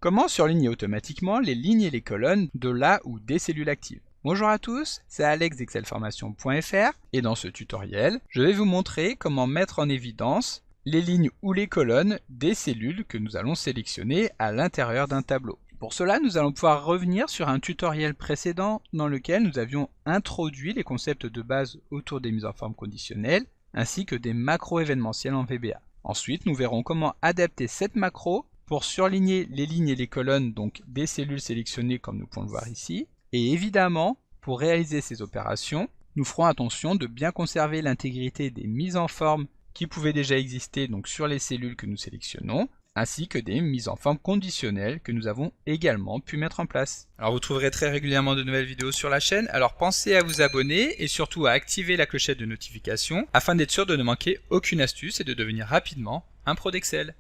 Comment surligner automatiquement les lignes et les colonnes de la ou des cellules actives? Bonjour à tous, c'est Alex d'excelformation.fr et dans ce tutoriel, je vais vous montrer comment mettre en évidence les lignes ou les colonnes des cellules que nous allons sélectionner à l'intérieur d'un tableau. Pour cela, nous allons pouvoir revenir sur un tutoriel précédent dans lequel nous avions introduit les concepts de base autour des mises en forme conditionnelles ainsi que des macros événementiels en VBA. Ensuite, nous verrons comment adapter cette macro pour surligner les lignes et les colonnes donc des cellules sélectionnées comme nous pouvons le voir ici. Et évidemment, pour réaliser ces opérations, nous ferons attention de bien conserver l'intégrité des mises en forme qui pouvaient déjà exister donc sur les cellules que nous sélectionnons, ainsi que des mises en forme conditionnelles que nous avons également pu mettre en place. Alors vous trouverez très régulièrement de nouvelles vidéos sur la chaîne, alors pensez à vous abonner et surtout à activer la clochette de notification afin d'être sûr de ne manquer aucune astuce et de devenir rapidement un pro d'Excel.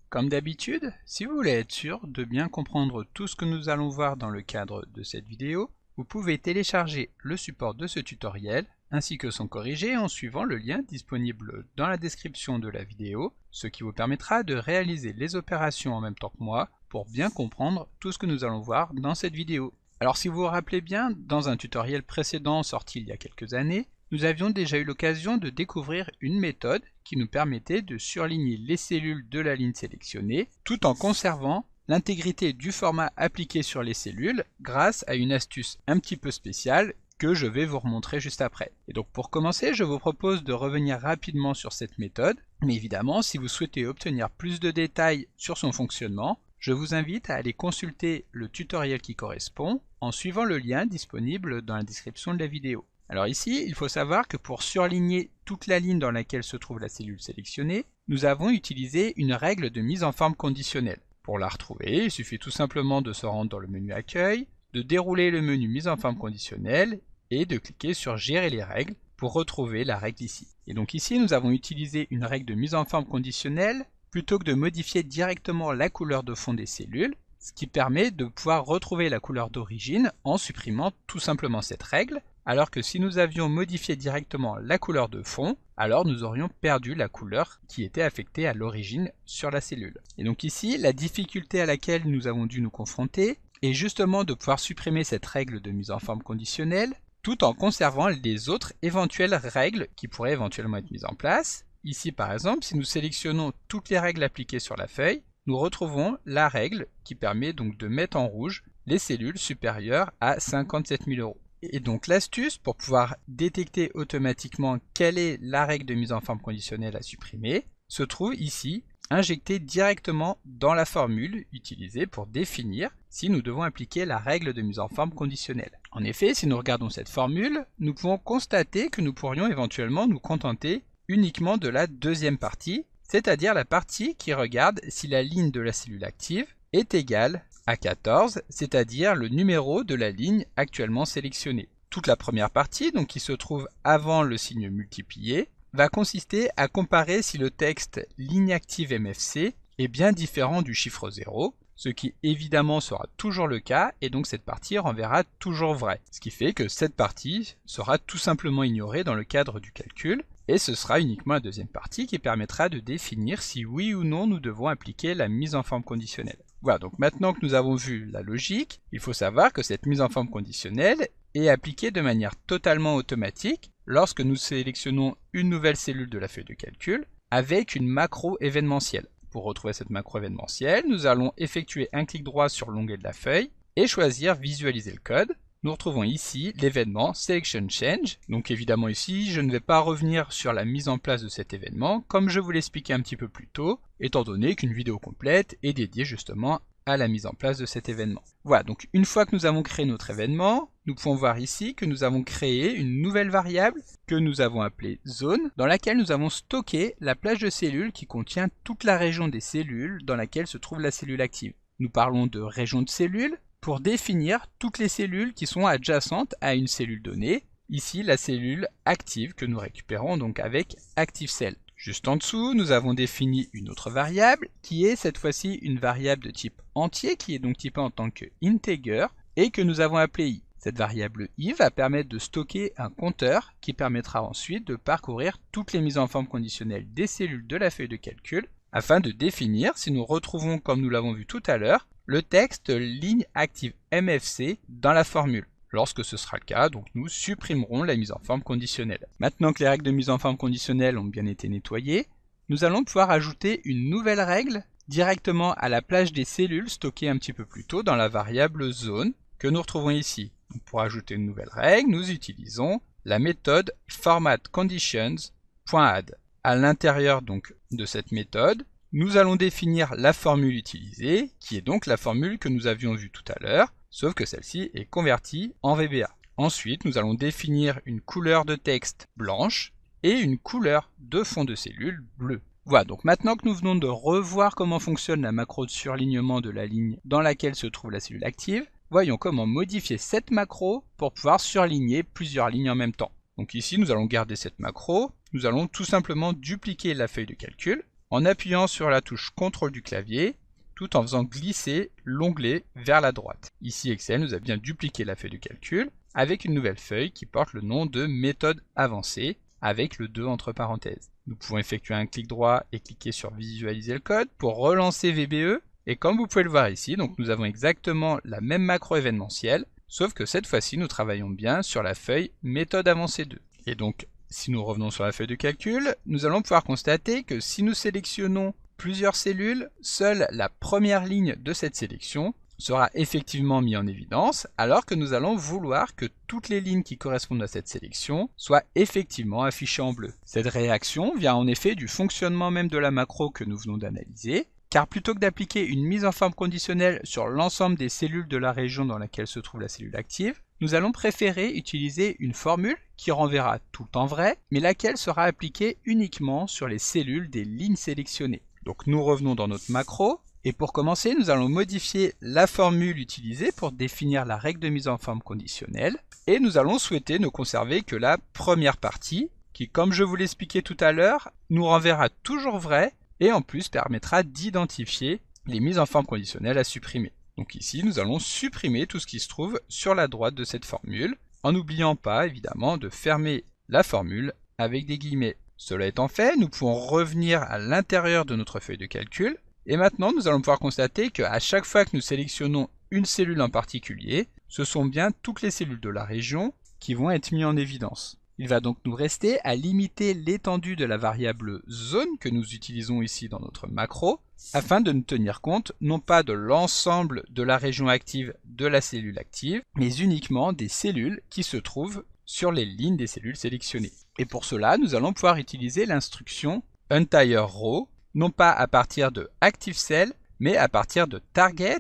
Comme d'habitude, si vous voulez être sûr de bien comprendre tout ce que nous allons voir dans le cadre de cette vidéo, vous pouvez télécharger le support de ce tutoriel ainsi que son corrigé en suivant le lien disponible dans la description de la vidéo, ce qui vous permettra de réaliser les opérations en même temps que moi pour bien comprendre tout ce que nous allons voir dans cette vidéo. Alors si vous vous rappelez bien, dans un tutoriel précédent sorti il y a quelques années, nous avions déjà eu l'occasion de découvrir une méthode qui nous permettait de surligner les cellules de la ligne sélectionnée tout en conservant l'intégrité du format appliqué sur les cellules grâce à une astuce un petit peu spéciale que je vais vous remontrer juste après. Et donc pour commencer, je vous propose de revenir rapidement sur cette méthode, mais évidemment si vous souhaitez obtenir plus de détails sur son fonctionnement, je vous invite à aller consulter le tutoriel qui correspond en suivant le lien disponible dans la description de la vidéo. Alors ici, il faut savoir que pour surligner toute la ligne dans laquelle se trouve la cellule sélectionnée, nous avons utilisé une règle de mise en forme conditionnelle. Pour la retrouver, il suffit tout simplement de se rendre dans le menu Accueil, de dérouler le menu Mise en forme conditionnelle et de cliquer sur Gérer les règles pour retrouver la règle ici. Et donc ici, nous avons utilisé une règle de mise en forme conditionnelle plutôt que de modifier directement la couleur de fond des cellules, ce qui permet de pouvoir retrouver la couleur d'origine en supprimant tout simplement cette règle, alors que si nous avions modifié directement la couleur de fond, alors nous aurions perdu la couleur qui était affectée à l'origine sur la cellule. Et donc ici, la difficulté à laquelle nous avons dû nous confronter est justement de pouvoir supprimer cette règle de mise en forme conditionnelle, tout en conservant les autres éventuelles règles qui pourraient éventuellement être mises en place. Ici par exemple, si nous sélectionnons toutes les règles appliquées sur la feuille, nous retrouvons la règle qui permet donc de mettre en rouge les cellules supérieures à 57 000 €. Et donc l'astuce pour pouvoir détecter automatiquement quelle est la règle de mise en forme conditionnelle à supprimer se trouve ici, injectée directement dans la formule utilisée pour définir si nous devons appliquer la règle de mise en forme conditionnelle. En effet, si nous regardons cette formule, nous pouvons constater que nous pourrions éventuellement nous contenter uniquement de la deuxième partie, c'est-à-dire la partie qui regarde si la ligne de la cellule active est égale à 14, c'est-à-dire le numéro de la ligne actuellement sélectionnée. Toute la première partie, donc qui se trouve avant le signe multiplié, va consister à comparer si le texte ligne active MFC est bien différent du chiffre 0, ce qui évidemment sera toujours le cas, et donc cette partie renverra toujours vrai. Ce qui fait que cette partie sera tout simplement ignorée dans le cadre du calcul, et ce sera uniquement la deuxième partie qui permettra de définir si oui ou non nous devons appliquer la mise en forme conditionnelle. Voilà, donc maintenant que nous avons vu la logique, il faut savoir que cette mise en forme conditionnelle est appliquée de manière totalement automatique lorsque nous sélectionnons une nouvelle cellule de la feuille de calcul avec une macro événementielle. Pour retrouver cette macro événementielle, nous allons effectuer un clic droit sur l'onglet de la feuille et choisir Visualiser le code. Nous retrouvons ici l'événement Selection Change. Donc évidemment ici, je ne vais pas revenir sur la mise en place de cet événement, comme je vous l'expliquais un petit peu plus tôt, étant donné qu'une vidéo complète est dédiée justement à la mise en place de cet événement. Voilà, donc une fois que nous avons créé notre événement, nous pouvons voir ici que nous avons créé une nouvelle variable que nous avons appelée zone, dans laquelle nous avons stocké la plage de cellules qui contient toute la région des cellules dans laquelle se trouve la cellule active. Nous parlons de région de cellules pour définir toutes les cellules qui sont adjacentes à une cellule donnée, ici la cellule active que nous récupérons donc avec ActiveCell. Juste en dessous, nous avons défini une autre variable qui est cette fois-ci une variable de type entier qui est donc typée en tant que integer et que nous avons appelée i. Cette variable i va permettre de stocker un compteur qui permettra ensuite de parcourir toutes les mises en forme conditionnelles des cellules de la feuille de calcul afin de définir si nous retrouvons, comme nous l'avons vu tout à l'heure, le texte ligne active MFC dans la formule. Lorsque ce sera le cas, donc nous supprimerons la mise en forme conditionnelle. Maintenant que les règles de mise en forme conditionnelle ont bien été nettoyées, nous allons pouvoir ajouter une nouvelle règle directement à la plage des cellules stockées un petit peu plus tôt dans la variable zone que nous retrouvons ici. Donc pour ajouter une nouvelle règle, nous utilisons la méthode formatConditions.add. À l'intérieur donc de cette méthode, nous allons définir la formule utilisée, qui est donc la formule que nous avions vue tout à l'heure, sauf que celle-ci est convertie en VBA. Ensuite, nous allons définir une couleur de texte blanche et une couleur de fond de cellule bleue. Voilà, donc maintenant que nous venons de revoir comment fonctionne la macro de surlignement de la ligne dans laquelle se trouve la cellule active, voyons comment modifier cette macro pour pouvoir surligner plusieurs lignes en même temps. Donc ici, nous allons garder cette macro, nous allons tout simplement dupliquer la feuille de calcul en appuyant sur la touche CTRL du clavier, tout en faisant glisser l'onglet vers la droite. Ici, Excel nous a bien dupliqué la feuille de calcul avec une nouvelle feuille qui porte le nom de méthode avancée avec le 2 entre parenthèses. Nous pouvons effectuer un clic droit et cliquer sur visualiser le code pour relancer VBE. Et comme vous pouvez le voir ici, donc nous avons exactement la même macro événementielle, sauf que cette fois-ci nous travaillons bien sur la feuille méthode avancée 2. Et donc, si nous revenons sur la feuille de calcul, nous allons pouvoir constater que si nous sélectionnons plusieurs cellules, seule la première ligne de cette sélection sera effectivement mise en évidence, alors que nous allons vouloir que toutes les lignes qui correspondent à cette sélection soient effectivement affichées en bleu. Cette réaction vient en effet du fonctionnement même de la macro que nous venons d'analyser, car plutôt que d'appliquer une mise en forme conditionnelle sur l'ensemble des cellules de la région dans laquelle se trouve la cellule active, nous allons préférer utiliser une formule qui renverra tout le temps vrai, mais laquelle sera appliquée uniquement sur les cellules des lignes sélectionnées. Donc nous revenons dans notre macro, et pour commencer, nous allons modifier la formule utilisée pour définir la règle de mise en forme conditionnelle, et nous allons souhaiter ne conserver que la première partie, qui, comme je vous l'expliquais tout à l'heure, nous renverra toujours vrai, et en plus permettra d'identifier les mises en forme conditionnelles à supprimer. Donc ici, nous allons supprimer tout ce qui se trouve sur la droite de cette formule, en n'oubliant pas, évidemment, de fermer la formule avec des guillemets. Cela étant fait, nous pouvons revenir à l'intérieur de notre feuille de calcul, et maintenant nous allons pouvoir constater qu'à chaque fois que nous sélectionnons une cellule en particulier, ce sont bien toutes les cellules de la région qui vont être mises en évidence. Il va donc nous rester à limiter l'étendue de la variable zone que nous utilisons ici dans notre macro, afin de ne tenir compte non pas de l'ensemble de la région active de la cellule active, mais uniquement des cellules qui se trouvent sur les lignes des cellules sélectionnées. Et pour cela, nous allons pouvoir utiliser l'instruction UntireRow, non pas à partir de ActiveCell, mais à partir de target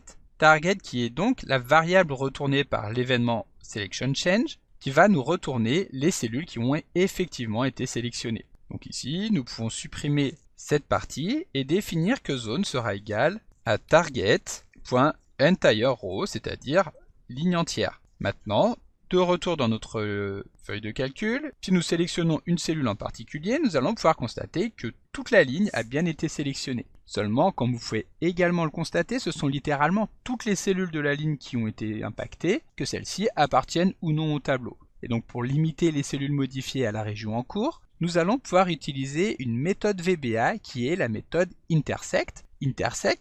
qui est donc la variable retournée par l'événement SelectionChange, qui va nous retourner les cellules qui ont effectivement été sélectionnées. Donc ici, nous pouvons supprimer cette partie et définir que zone sera égale à target.UntireRow, c'est-à-dire ligne entière. Maintenant, de retour dans notre feuille de calcul, si nous sélectionnons une cellule en particulier, nous allons pouvoir constater que toute la ligne a bien été sélectionnée. Seulement, comme vous pouvez également le constater, ce sont littéralement toutes les cellules de la ligne qui ont été impactées, que celles-ci appartiennent ou non au tableau. Et donc pour limiter les cellules modifiées à la région en cours, nous allons pouvoir utiliser une méthode VBA qui est la méthode intersect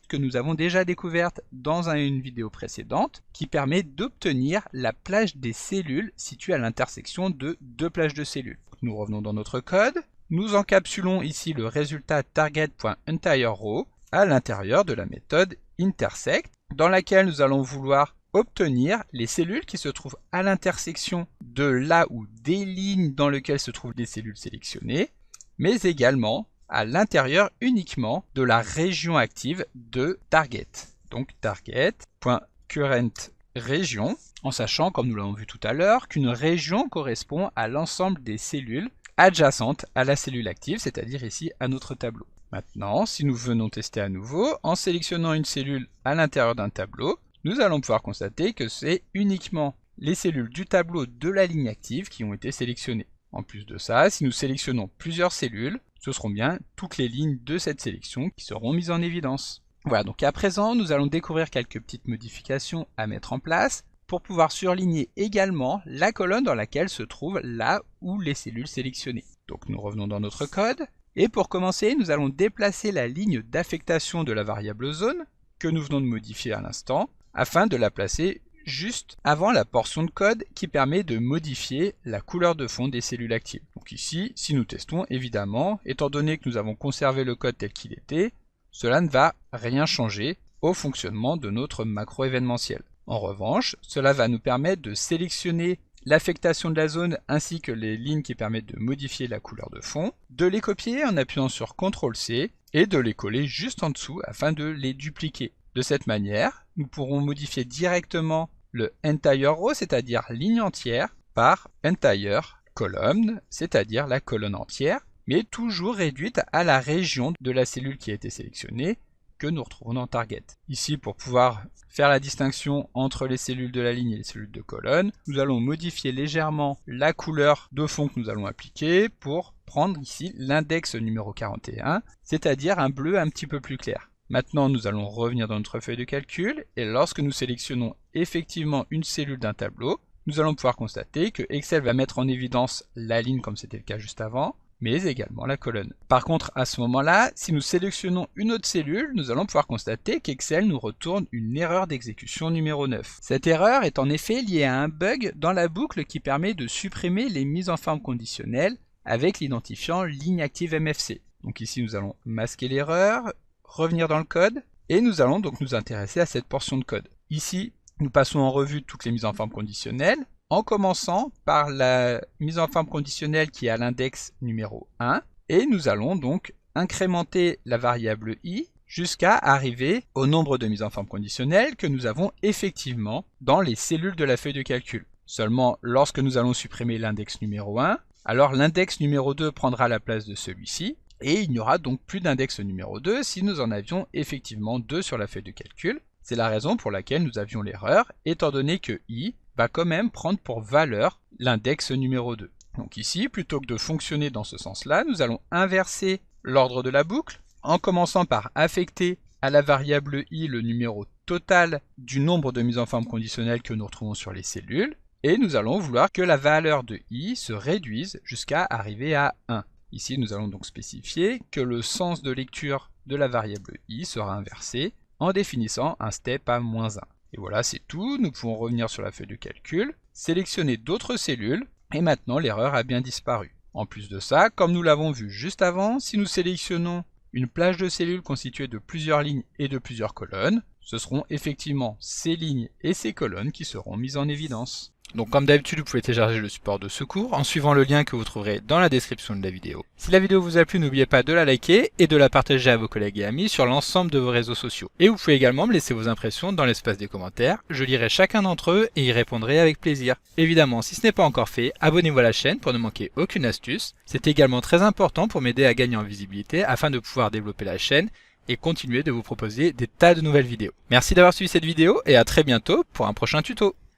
que nous avons déjà découverte dans une vidéo précédente, qui permet d'obtenir la plage des cellules située à l'intersection de deux plages de cellules. Nous revenons dans notre code, nous encapsulons ici le résultat target.UntireRow à l'intérieur de la méthode intersect, dans laquelle nous allons vouloir obtenir les cellules qui se trouvent à l'intersection de là ou des lignes dans lesquelles se trouvent les cellules sélectionnées, mais également à l'intérieur uniquement de la région active de target. Donc target.currentRegion, en sachant, comme nous l'avons vu tout à l'heure, qu'une région correspond à l'ensemble des cellules adjacentes à la cellule active, c'est-à-dire ici à notre tableau. Maintenant, si nous venons tester à nouveau, en sélectionnant une cellule à l'intérieur d'un tableau, nous allons pouvoir constater que c'est uniquement les cellules du tableau de la ligne active qui ont été sélectionnées. En plus de ça, si nous sélectionnons plusieurs cellules, ce seront bien toutes les lignes de cette sélection qui seront mises en évidence. Voilà, donc à présent, nous allons découvrir quelques petites modifications à mettre en place pour pouvoir surligner également la colonne dans laquelle se trouve là où les cellules sélectionnées. Donc nous revenons dans notre code, et pour commencer, nous allons déplacer la ligne d'affectation de la variable zone, que nous venons de modifier à l'instant, afin de la placer juste avant la portion de code qui permet de modifier la couleur de fond des cellules actives. Donc ici, si nous testons, évidemment, étant donné que nous avons conservé le code tel qu'il était, cela ne va rien changer au fonctionnement de notre macro événementiel. En revanche, cela va nous permettre de sélectionner l'affectation de la zone ainsi que les lignes qui permettent de modifier la couleur de fond, de les copier en appuyant sur CTRL-C et de les coller juste en dessous afin de les dupliquer. De cette manière, nous pourrons modifier directement le entire row, c'est-à-dire ligne entière, par entire column, c'est-à-dire la colonne entière, mais toujours réduite à la région de la cellule qui a été sélectionnée que nous retrouvons dans Target. Ici, pour pouvoir faire la distinction entre les cellules de la ligne et les cellules de colonne, nous allons modifier légèrement la couleur de fond que nous allons appliquer pour prendre ici l'index numéro 41, c'est-à-dire un bleu un petit peu plus clair. Maintenant, nous allons revenir dans notre feuille de calcul et lorsque nous sélectionnons effectivement une cellule d'un tableau, nous allons pouvoir constater que Excel va mettre en évidence la ligne comme c'était le cas juste avant, mais également la colonne. Par contre, à ce moment-là, si nous sélectionnons une autre cellule, nous allons pouvoir constater qu'Excel nous retourne une erreur d'exécution numéro 9. Cette erreur est en effet liée à un bug dans la boucle qui permet de supprimer les mises en forme conditionnelles avec l'identifiant ligne active MFC. Donc ici, nous allons masquer l'erreur, revenir dans le code, et nous allons donc nous intéresser à cette portion de code. Ici, nous passons en revue toutes les mises en forme conditionnelles, en commençant par la mise en forme conditionnelle qui est à l'index numéro 1, et nous allons donc incrémenter la variable i jusqu'à arriver au nombre de mises en forme conditionnelles que nous avons effectivement dans les cellules de la feuille de calcul. Seulement, lorsque nous allons supprimer l'index numéro 1, alors l'index numéro 2 prendra la place de celui-ci, et il n'y aura donc plus d'index numéro 2 si nous en avions effectivement 2 sur la feuille de calcul. C'est la raison pour laquelle nous avions l'erreur, étant donné que i va quand même prendre pour valeur l'index numéro 2. Donc ici, plutôt que de fonctionner dans ce sens-là, nous allons inverser l'ordre de la boucle, en commençant par affecter à la variable i le numéro total du nombre de mises en forme conditionnelles que nous retrouvons sur les cellules, et nous allons vouloir que la valeur de i se réduise jusqu'à arriver à 1. Ici, nous allons donc spécifier que le sens de lecture de la variable i sera inversé en définissant un step à -1. Et voilà, c'est tout. Nous pouvons revenir sur la feuille de calcul, sélectionner d'autres cellules, et maintenant l'erreur a bien disparu. En plus de ça, comme nous l'avons vu juste avant, si nous sélectionnons une plage de cellules constituée de plusieurs lignes et de plusieurs colonnes, ce seront effectivement ces lignes et ces colonnes qui seront mises en évidence. Donc comme d'habitude, vous pouvez télécharger le support de secours en suivant le lien que vous trouverez dans la description de la vidéo. Si la vidéo vous a plu, n'oubliez pas de la liker et de la partager à vos collègues et amis sur l'ensemble de vos réseaux sociaux. Et vous pouvez également me laisser vos impressions dans l'espace des commentaires, je lirai chacun d'entre eux et y répondrai avec plaisir. Évidemment, si ce n'est pas encore fait, abonnez-vous à la chaîne pour ne manquer aucune astuce. C'est également très important pour m'aider à gagner en visibilité afin de pouvoir développer la chaîne et continuer de vous proposer des tas de nouvelles vidéos. Merci d'avoir suivi cette vidéo et à très bientôt pour un prochain tuto.